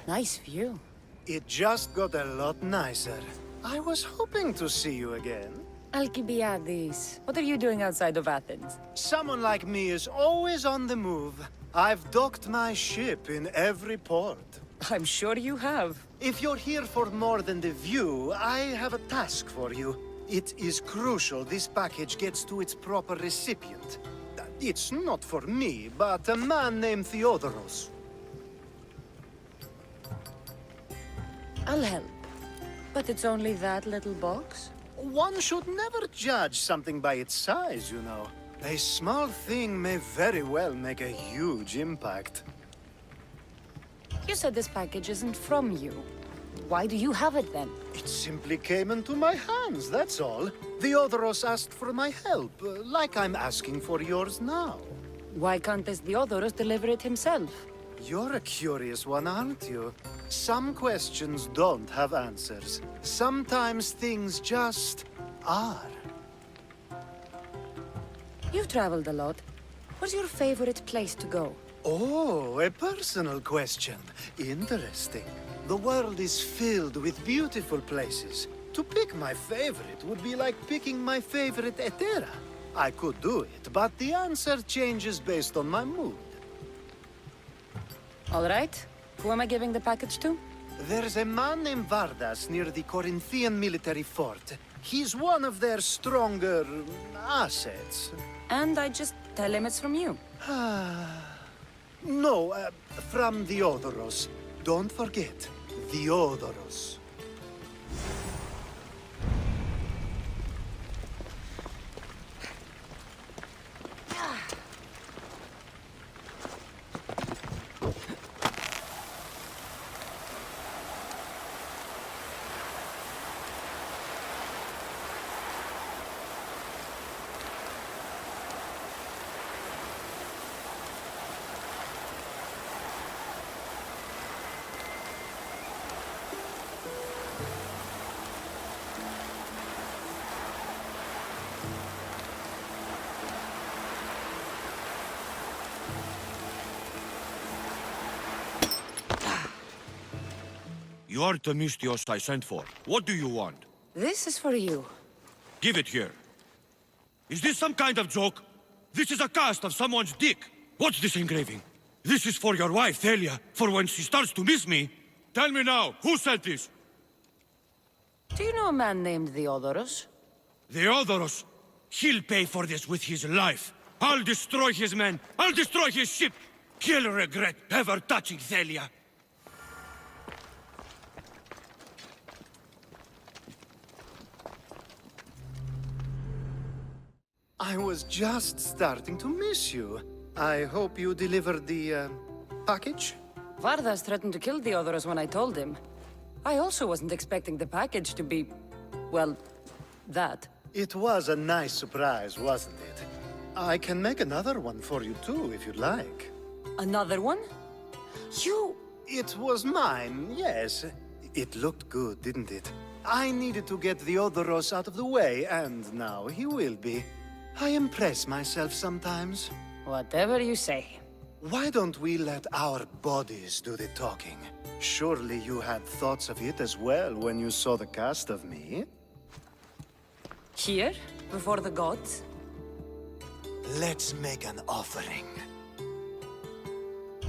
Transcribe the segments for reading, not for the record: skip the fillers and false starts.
Nice view. It just got a lot nicer. I was hoping to see you again. Alkibiades, what are you doing outside of Athens? Someone like me is always on the move. I've docked my ship in every port. I'm sure you have. If you're here for more than the view, I have a task for you. It is crucial this package gets to its proper recipient. It's not for me, but a man named Theodoros. I'll help. But it's only that little box? One should never judge something by its size, you know. A small thing may very well make a huge impact. You said this package isn't from you. Why do you have it then? It simply came into my hands, that's all. Theodoros asked for my help, like I'm asking for yours now. Why can't this Theodoros deliver it himself? You're a curious one, aren't you? Some questions don't have answers. Sometimes things just are. You've traveled a lot. What's your favorite place to go? Oh, a personal question. Interesting. The world is filled with beautiful places. To pick my favorite would be like picking my favorite Etera. I could do it, but the answer changes based on my mood. All right. Who am I giving the package to? There's a man named Vardas near the Corinthian military fort. He's one of their stronger assets. And I just tell him it's from you. No, from Theodoros. Don't forget, Theodoros. You are Themistios I sent for. What do you want? This is for you. Give it here. Is this some kind of joke? This is a cast of someone's dick. What's this engraving? This is for your wife, Thalia, for when she starts to miss me. Tell me now, who sent this? Do you know a man named Theodoros? Theodoros. He'll pay for this with his life. I'll destroy his men. I'll destroy his ship. He'll regret ever touching Thalia. I was just starting to miss you. I hope you delivered the, package? Vardas threatened to kill Theodoros when I told him. I also wasn't expecting the package to be... well, that. It was a nice surprise, wasn't it? I can make another one for you too, if you'd like. Another one? You... It was mine, yes. It looked good, didn't it? I needed to get Theodoros out of the way, and now he will be. I impress myself sometimes. Whatever you say. Why don't we let our bodies do the talking? Surely you had thoughts of it as well when you saw the cast of me? Here? Before the gods? Let's make an offering.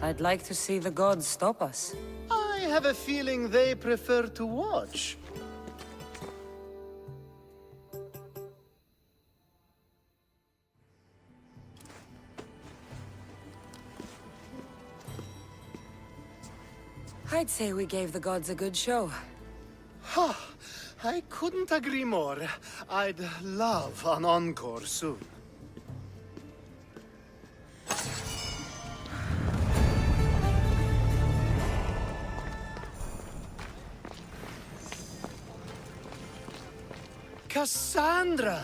I'd like to see the gods stop us. I have a feeling they prefer to watch. I'd say we gave the gods a good show. Ha! I couldn't agree more. I'd love an encore soon. Kassandra!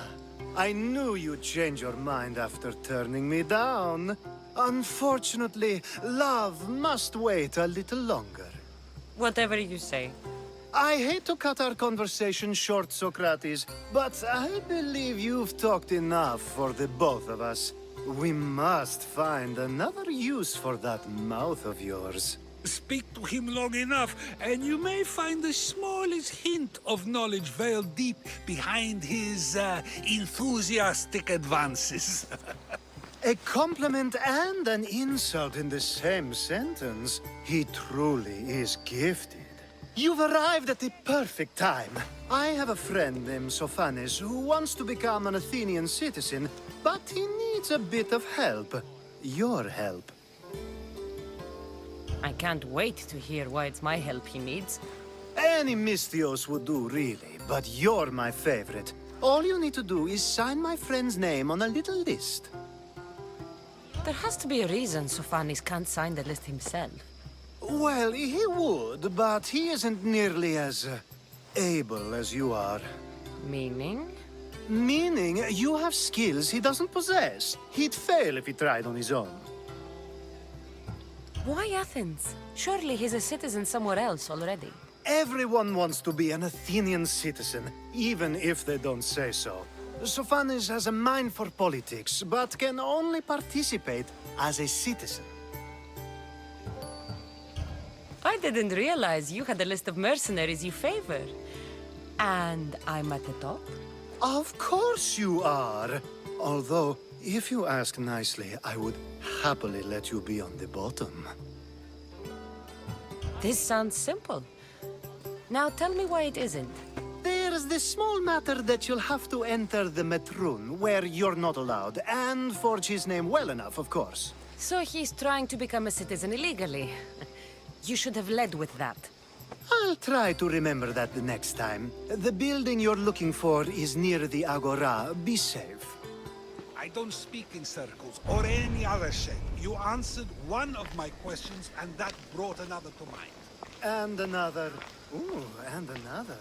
I knew you'd change your mind after turning me down. Unfortunately, love must wait a little longer. Whatever you say. I hate to cut our conversation short, Socrates, but I believe you've talked enough for the both of us. We must find another use for that mouth of yours. Speak to him long enough, and you may find the smallest hint of knowledge veiled deep behind his enthusiastic advances. A compliment and an insult in the same sentence. He truly is gifted. You've arrived at the perfect time. I have a friend named Sophanes who wants to become an Athenian citizen, but he needs a bit of help. Your help. I can't wait to hear why it's my help he needs. Any Mystios would do, really, but you're my favorite. All you need to do is sign my friend's name on a little list. There has to be a reason Sophanis can't sign the list himself. Well, he would, but he isn't nearly as able as you are. Meaning? Meaning, you have skills he doesn't possess. He'd fail if he tried on his own. Why Athens? Surely he's a citizen somewhere else already. Everyone wants to be an Athenian citizen, even if they don't say so. Sophanes has a mind for politics, but can only participate as a citizen. I didn't realize you had a list of mercenaries you favor. And I'm at the top? Of course you are. Although, if you ask nicely, I would happily let you be on the bottom. This sounds simple. Now tell me why it isn't. There's this small matter that you'll have to enter the Metroon, where you're not allowed, and forge his name well enough, of course. So he's trying to become a citizen illegally. You should have led with that. I'll try to remember that the next time. The building you're looking for is near the Agora. Be safe. I don't speak in circles or any other shape. You answered one of my questions, and that brought another to mind. And another. Ooh, and another.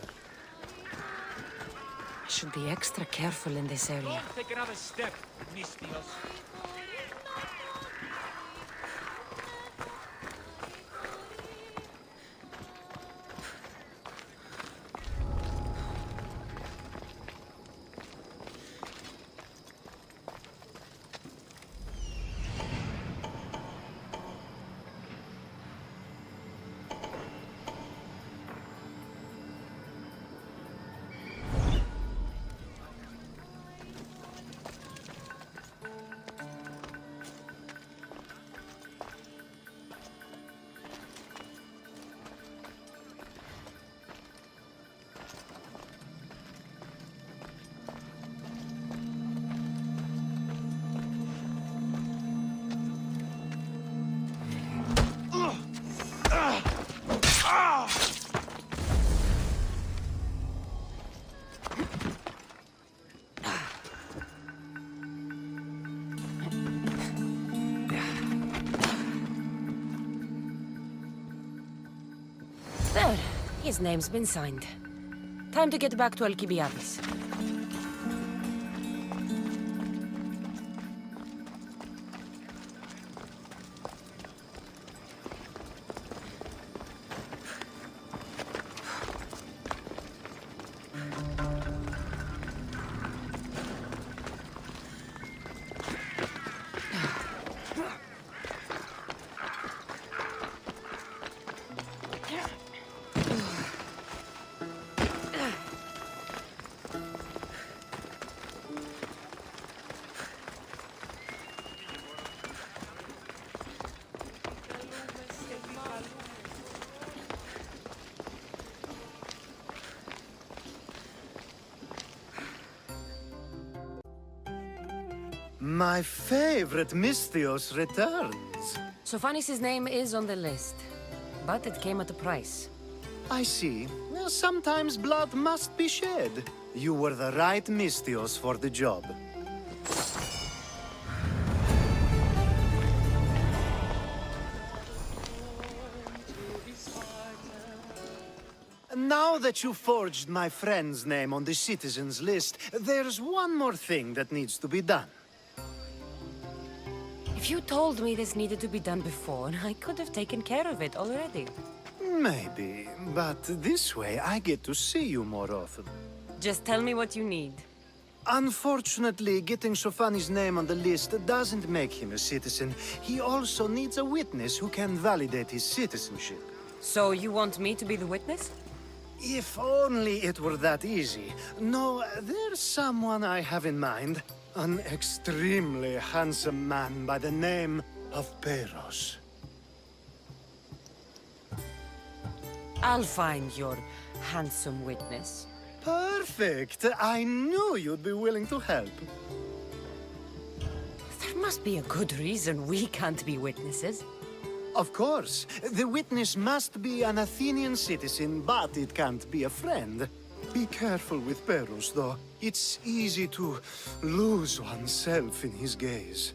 I should be extra careful in this area. Don't take another step, Mystios. There. His name's been signed. Time to get back to Alkibiades. My favorite Mystios returns. Sophanis' name is on the list, but it came at a price. I see. Sometimes blood must be shed. You were the right Mystios for the job. Now that you forged my friend's name on the citizens list, there's one more thing that needs to be done. If you told me this needed to be done before, I could have taken care of it already. Maybe, but this way I get to see you more often. Just tell me what you need. Unfortunately, getting Sofani's name on the list doesn't make him a citizen. He also needs a witness who can validate his citizenship. So you want me to be the witness? If only it were that easy. No, there's someone I have in mind. An extremely handsome man by the name of Peros. I'll find your handsome witness. Perfect! I knew you'd be willing to help. There must be a good reason we can't be witnesses. Of course. The witness must be an Athenian citizen, but it can't be a friend. Be careful with Peros, though. It's easy to lose oneself in his gaze.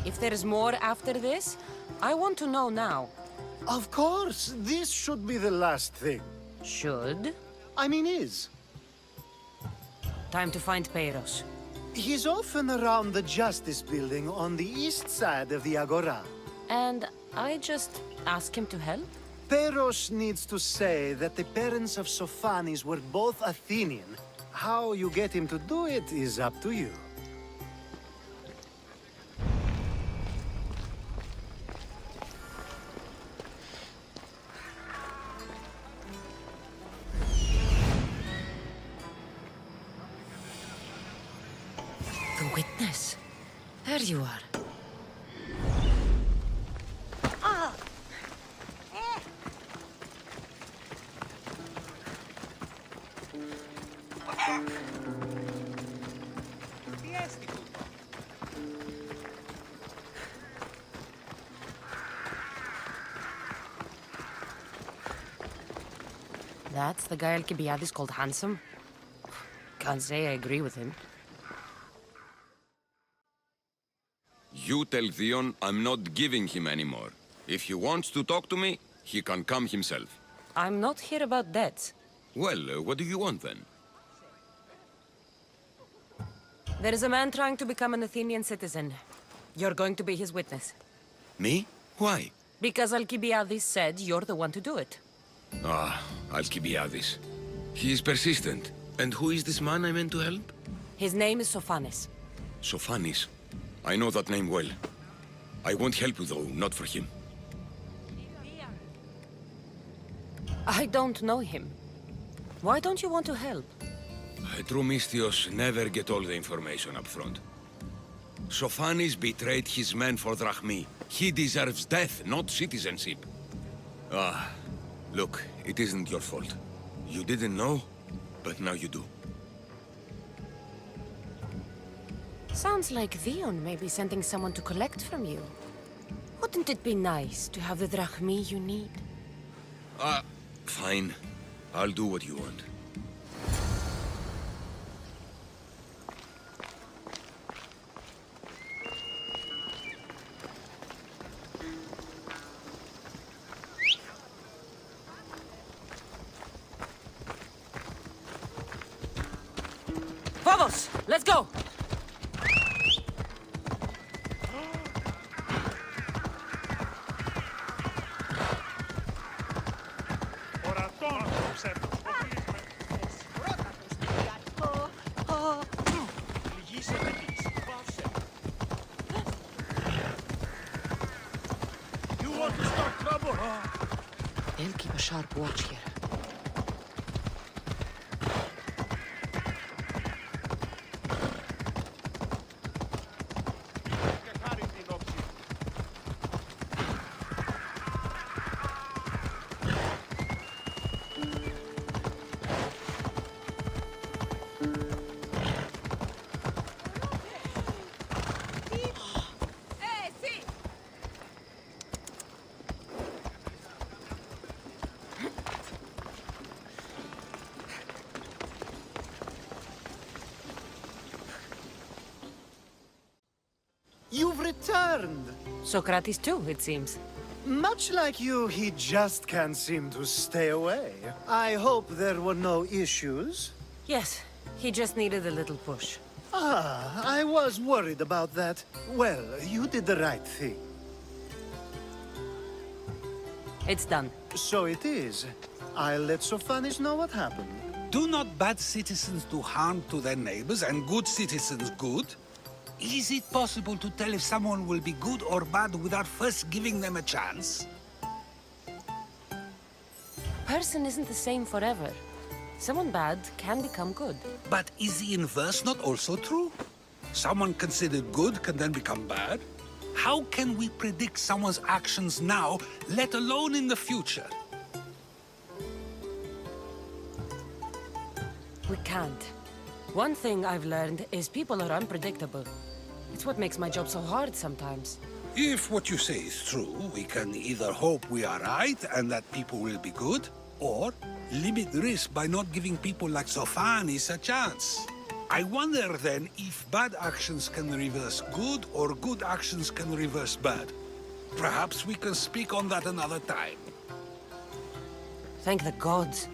If there's more after this, I want to know now. Of course! This should be the last thing. Should? I mean, is. Time to find Peros. He's often around the Justice Building on the east side of the Agora. And I just ask him to help? Peros needs to say that the parents of Sophanes were both Athenian. How you get him to do it is up to you. The witness. There you are. That's the guy Alkibiades called handsome? Can't say I agree with him. You tell Theon I'm not giving him anymore. If he wants to talk to me, he can come himself. I'm not here about debts. Well, what do you want then? There is a man trying to become an Athenian citizen. You're going to be his witness. Me? Why? Because Alkibiades said you're the one to do it. Ah, Alkibiades. He is persistent. And who is this man I meant to help? His name is Sophanes. Sophanes. I know that name well. I want help though, not for him. I don't know him. Why don't you want to help? True Mystios never get all the information up front. Sophanes betrayed his men for drachmi. He deserves death, not citizenship. Ah, look, it isn't your fault. You didn't know, but now you do. Sounds like Theon may be sending someone to collect from you. Wouldn't it be nice to have the drachmi you need? Fine. I'll do what you want. Vamos! Let's go! They'll keep a sharp watch here. You've returned! Socrates too, it seems. Much like you, he just can't seem to stay away. I hope there were no issues. Yes, he just needed a little push. Ah, I was worried about that. Well, you did the right thing. It's done. So it is. I'll let Sophanes know what happened. Do not bad citizens do harm to their neighbors and good citizens good? Is it possible to tell if someone will be good or bad without first giving them a chance? Person isn't the same forever. Someone bad can become good. But is the inverse not also true? Someone considered good can then become bad? How can we predict someone's actions now, let alone in the future? We can't. One thing I've learned is people are unpredictable. It's what makes my job so hard sometimes. If what you say is true, we can either hope we are right and that people will be good, or limit the risk by not giving people like Sophanis a chance. I wonder then if bad actions can reverse good or good actions can reverse bad. Perhaps we can speak on that another time. Thank the gods.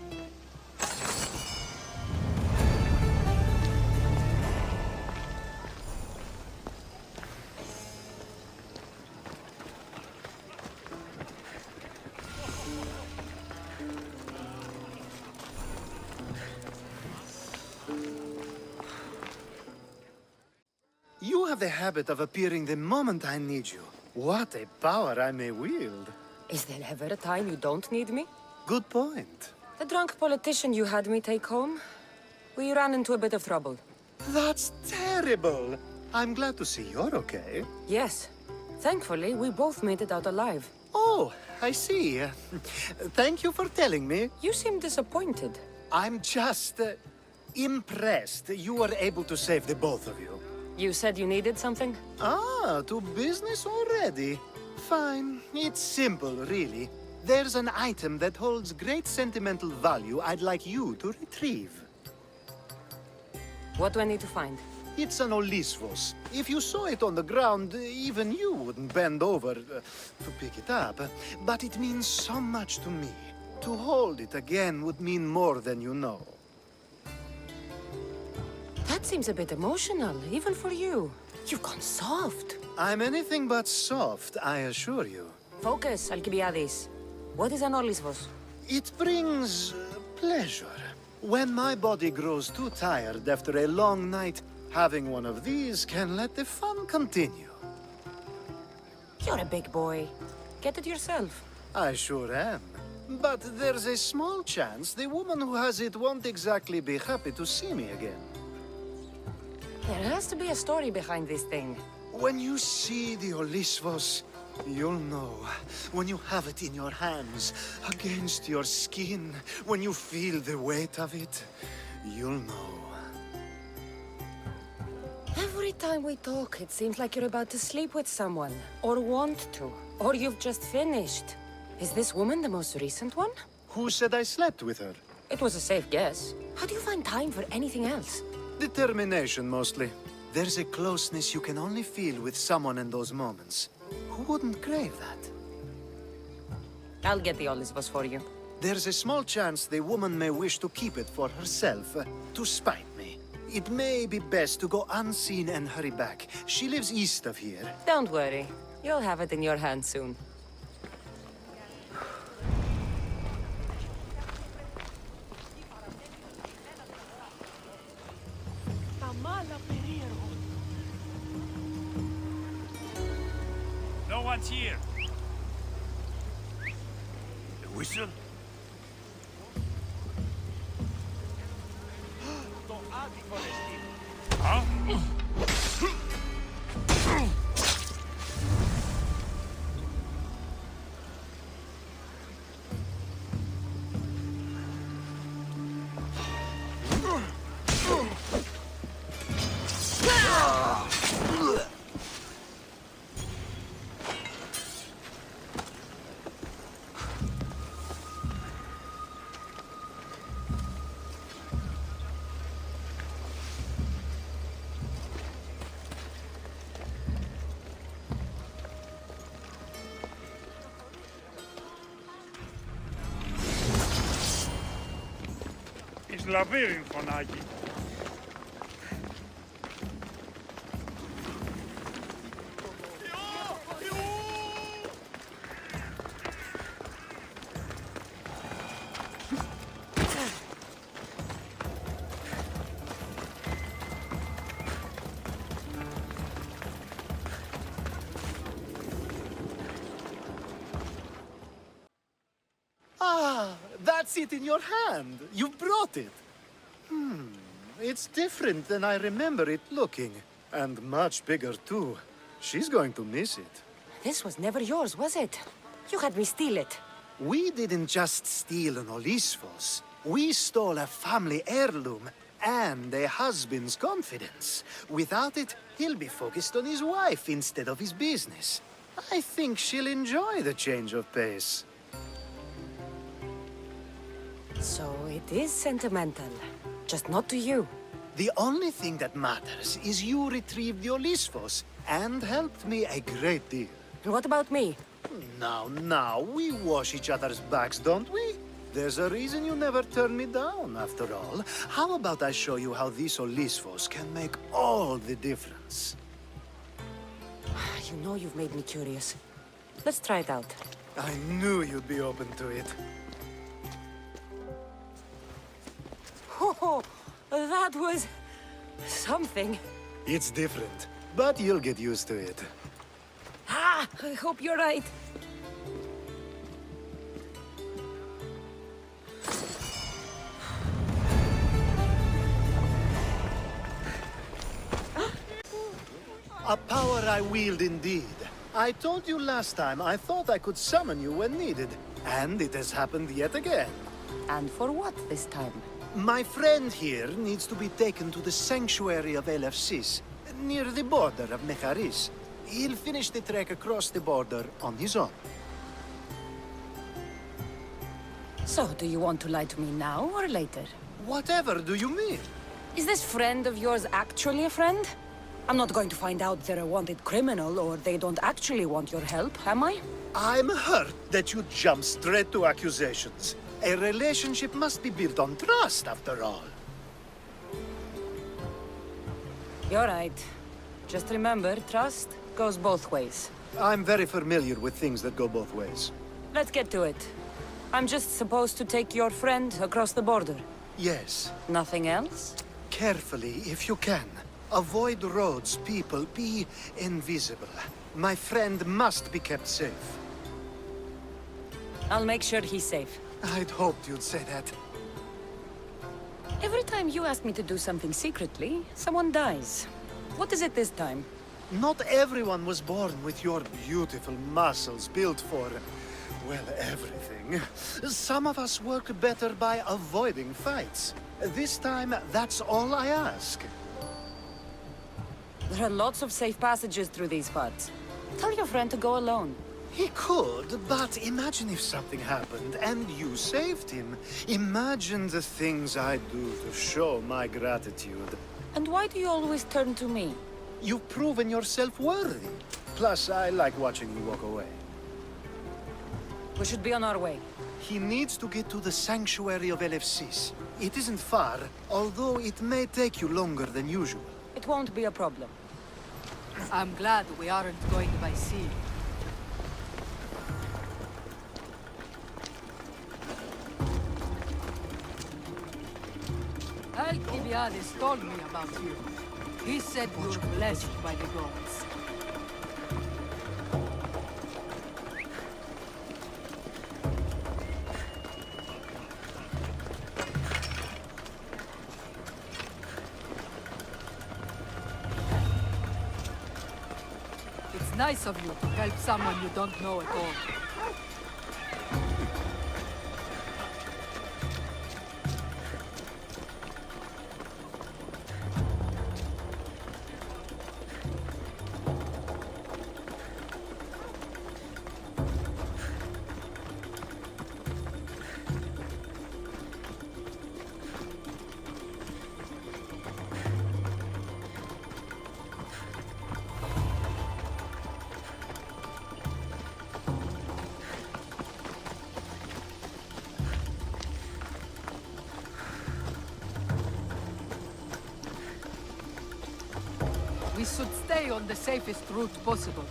You have the habit of appearing the moment I need you. What a power I may wield. Is there ever a time you don't need me? Good point. The drunk politician you had me take home? We ran into a bit of trouble. That's terrible. I'm glad to see you're okay. Yes. Thankfully, we both made it out alive. Oh, I see. Thank you for telling me. You seem disappointed. I'm just impressed you were able to save the both of you. You said you needed something? Ah, to business already. Fine. It's simple, really. There's an item that holds great sentimental value I'd like you to retrieve. What do I need to find? It's an Olisvos. If you saw it on the ground, even you wouldn't bend over to pick it up. But it means so much to me. To hold it again would mean more than you know. That seems a bit emotional, even for you. You've gone soft. I'm anything but soft, I assure you. Focus, Alkibiades. What is an Olisvos? It brings pleasure. When my body grows too tired after a long night, having one of these can let the fun continue. You're a big boy. Get it yourself. I sure am. But there's a small chance the woman who has it won't exactly be happy to see me again. There has to be a story behind this thing. When you see the Olisvos, you'll know. When you have it in your hands, against your skin, when you feel the weight of it, you'll know. Every time we talk, it seems like you're about to sleep with someone. Or want to. Or you've just finished. Is this woman the most recent one? Who said I slept with her? It was a safe guess. How do you find time for anything else? Determination, mostly. There's a closeness you can only feel with someone in those moments. Who wouldn't crave that? I'll get the Olisvos for you. There's a small chance the woman may wish to keep it for herself, to spite me. It may be best to go unseen and hurry back. She lives east of here. Don't worry. You'll have it in your hand soon. No one's here. The whistle? Huh? Λαβύρινθον, Άγι. Ah, that's it in your hand. You brought it. It's different than I remember it looking. And much bigger, too. She's going to miss it. This was never yours, was it? You had me steal it. We didn't just steal an Olisfos. We stole a family heirloom and a husband's confidence. Without it, he'll be focused on his wife instead of his business. I think she'll enjoy the change of pace. So it is sentimental. Just not to you. The only thing that matters is you retrieved the Olisfos and helped me a great deal. And what about me? Now, we wash each other's backs, don't we? There's a reason you never turn me down, after all. How about I show you how these Olisfos can make all the difference? You know you've made me curious. Let's try it out. I knew you'd be open to it. Oh, that was... something. It's different, but you'll get used to it. Ah, I hope you're right. A power I wield indeed. I told you last time I thought I could summon you when needed, and it has happened yet again. And for what this time? My friend here needs to be taken to the sanctuary of Elefsis, near the border of Mecharis. He'll finish the trek across the border on his own. So, do you want to lie to me now or later? Whatever do you mean? Is this friend of yours actually a friend? I'm not going to find out they're a wanted criminal or they don't actually want your help, am I? I'm hurt that you jump straight to accusations. A relationship must be built on trust, after all. You're right. Just remember, trust goes both ways. I'm very familiar with things that go both ways. Let's get to it. I'm just supposed to take your friend across the border. Yes, Nothing else? carefully if you can. Avoid roads, people, be invisible. My friend must be kept safe. I'll make sure he's safe. I'd hoped you'd say that. Every time you ask me to do something secretly, someone dies. What is it this time? Not everyone was born with your beautiful muscles built for, well, everything. Some of us work better by avoiding fights. This time, that's all I ask. There are lots of safe passages through these parts. Tell your friend to go alone. He could, but imagine if something happened and you saved him. Imagine the things I'd do to show my gratitude. And why do you always turn to me? You've proven yourself worthy. Plus, I like watching you walk away. We should be on our way. He needs to get to the sanctuary of Elefsis. It isn't far, although it may take you longer than usual. It won't be a problem. I'm glad we aren't going by sea. Alkibiades told me about you. He said you're blessed by the gods. It's nice of you to help someone you don't know at all. We should stay on the safest route possible.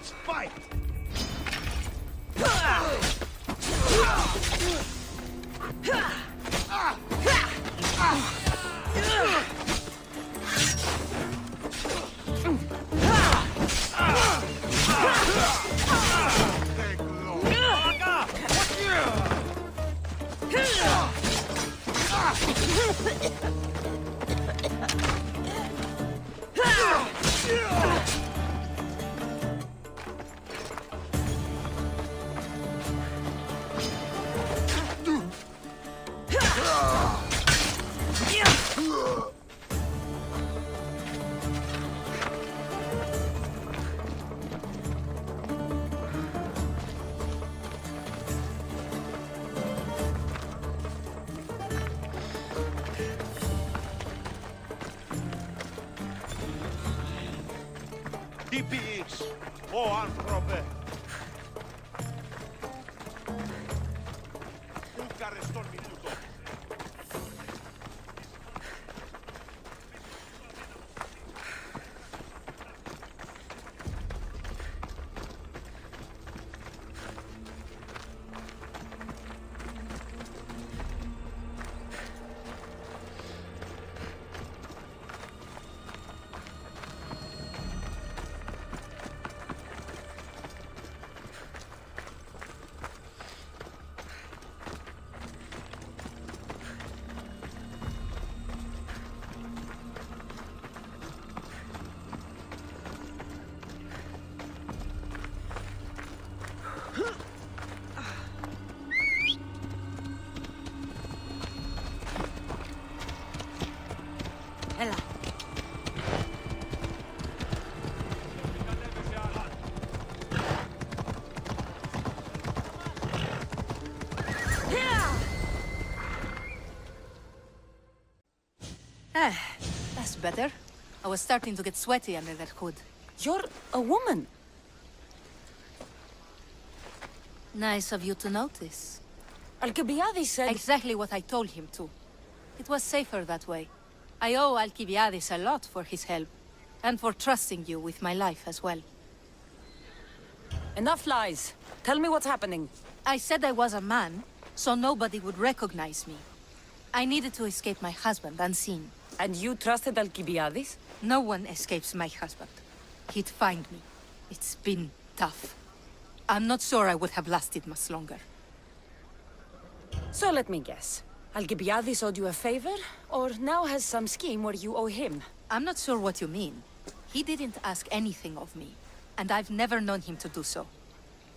Let's fight! DPX, ο άνθρωπε. Πού καρεστόν μιλούτο. Έλα. That's better. I was starting to get sweaty under that hood. You're a woman. Nice of you to notice. Alkibiades said... Exactly what I told him to. It was safer that way. I owe Alkibiades a lot for his help, and for trusting you with my life as well. Enough lies. Tell me what's happening. I said I was a man, so nobody would recognize me. I needed to escape my husband unseen. And you trusted Alkibiades? No one escapes my husband. He'd find me. It's been tough. I'm not sure I would have lasted much longer. So let me guess. Alkibiades owed you a favor, or now has some scheme where you owe him? I'm not sure what you mean. He didn't ask anything of me, and I've never known him to do so.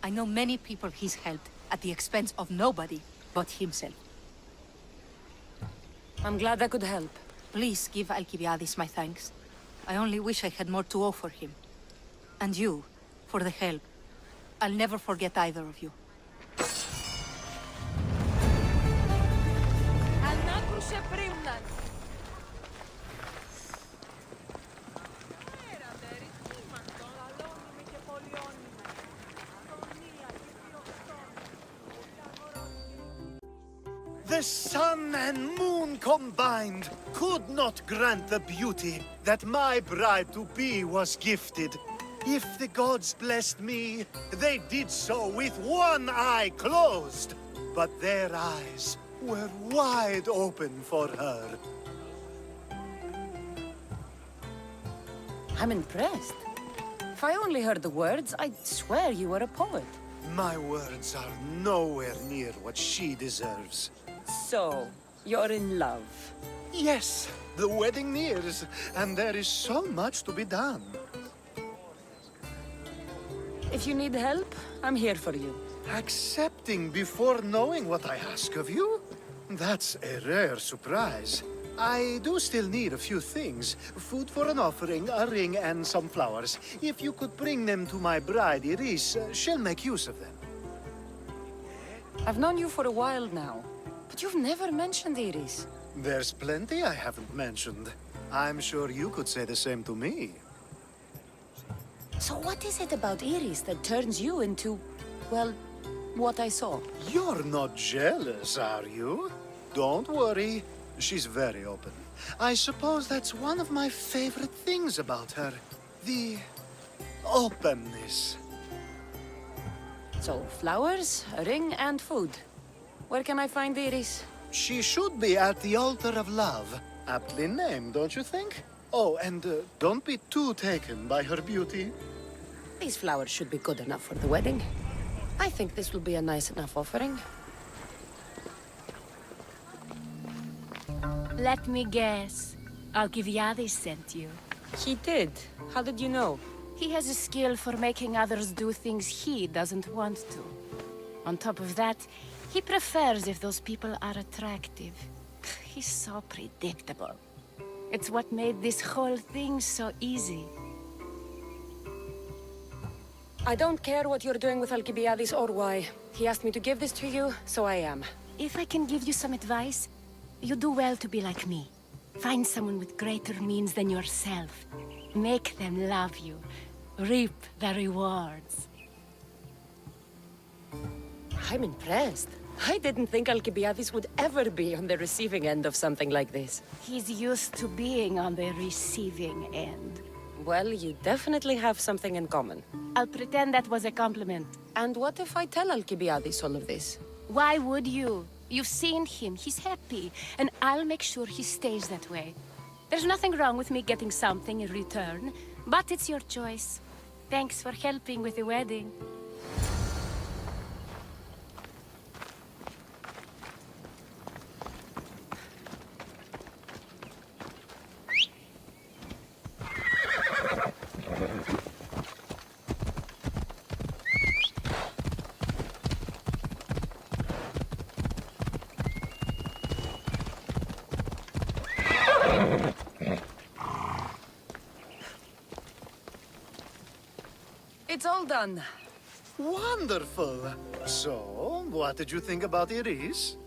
I know many people he's helped at the expense of nobody but himself. I'm glad I could help. Please give Alkibiades my thanks. I only wish I had more to offer him. And you, for the help. I'll never forget either of you. The sun and moon combined could not grant the beauty that my bride-to-be was gifted. If the gods blessed me, they did so with one eye closed. But their eyes were wide open for her. I'm impressed. If I only heard the words, I'd swear you were a poet. My words are nowhere near what she deserves. So, you're in love. Yes, the wedding nears, and there is so much to be done. If you need help, I'm here for you. Accepting before knowing what I ask of you? That's a rare surprise. I do still need a few things. Food for an offering, a ring, and some flowers. If you could bring them to my bride, Iris, she'll make use of them. I've known you for a while now, but you've never mentioned Iris. There's plenty I haven't mentioned. I'm sure you could say the same to me. So what is it about Iris that turns you into, well, what I saw? You're not jealous, are you? Don't worry. She's very open. I suppose that's one of my favorite things about her. The openness. So, flowers, a ring, and food. Where can I find Iris? She should be at the altar of love. Aptly named, don't you think? Oh, and don't be too taken by her beauty. These flowers should be good enough for the wedding. I think this will be a nice enough offering. Let me guess. Alkibiades sent you. He did. How did you know? He has a skill for making others do things he doesn't want to. On top of that, he prefers if those people are attractive. He's so predictable. It's what made this whole thing so easy. I don't care what you're doing with Alkibiades or why. He asked me to give this to you, so I am. If I can give you some advice, you do well to be like me. Find someone with greater means than yourself. Make them love you. Reap the rewards. I'm impressed. I didn't think Alkibiades would ever be on the receiving end of something like this. He's used to being on the receiving end. Well, you definitely have something in common. I'll pretend that was a compliment. And what if I tell Alkibiades all of this? Why would you? You've seen him, he's happy, and I'll make sure he stays that way. There's nothing wrong with me getting something in return, but it's your choice. Thanks for helping with the wedding. It's all done. Wonderful. So, what did you think about Iris?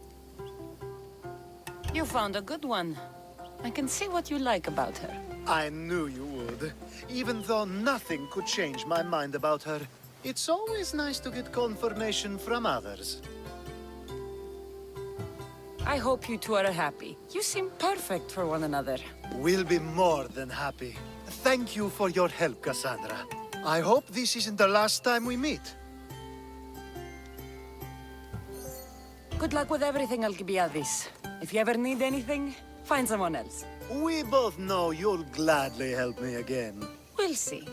You found a good one. I can see what you like about her. I knew you would. Even though nothing could change my mind about her, it's always nice to get confirmation from others. I hope you two are happy. You seem perfect for one another. We'll be more than happy. Thank you for your help, Kassandra. I hope this isn't the last time we meet. Good luck with everything, Alkibiades. If you ever need anything, find someone else. We both know you'll gladly help me again. We'll see.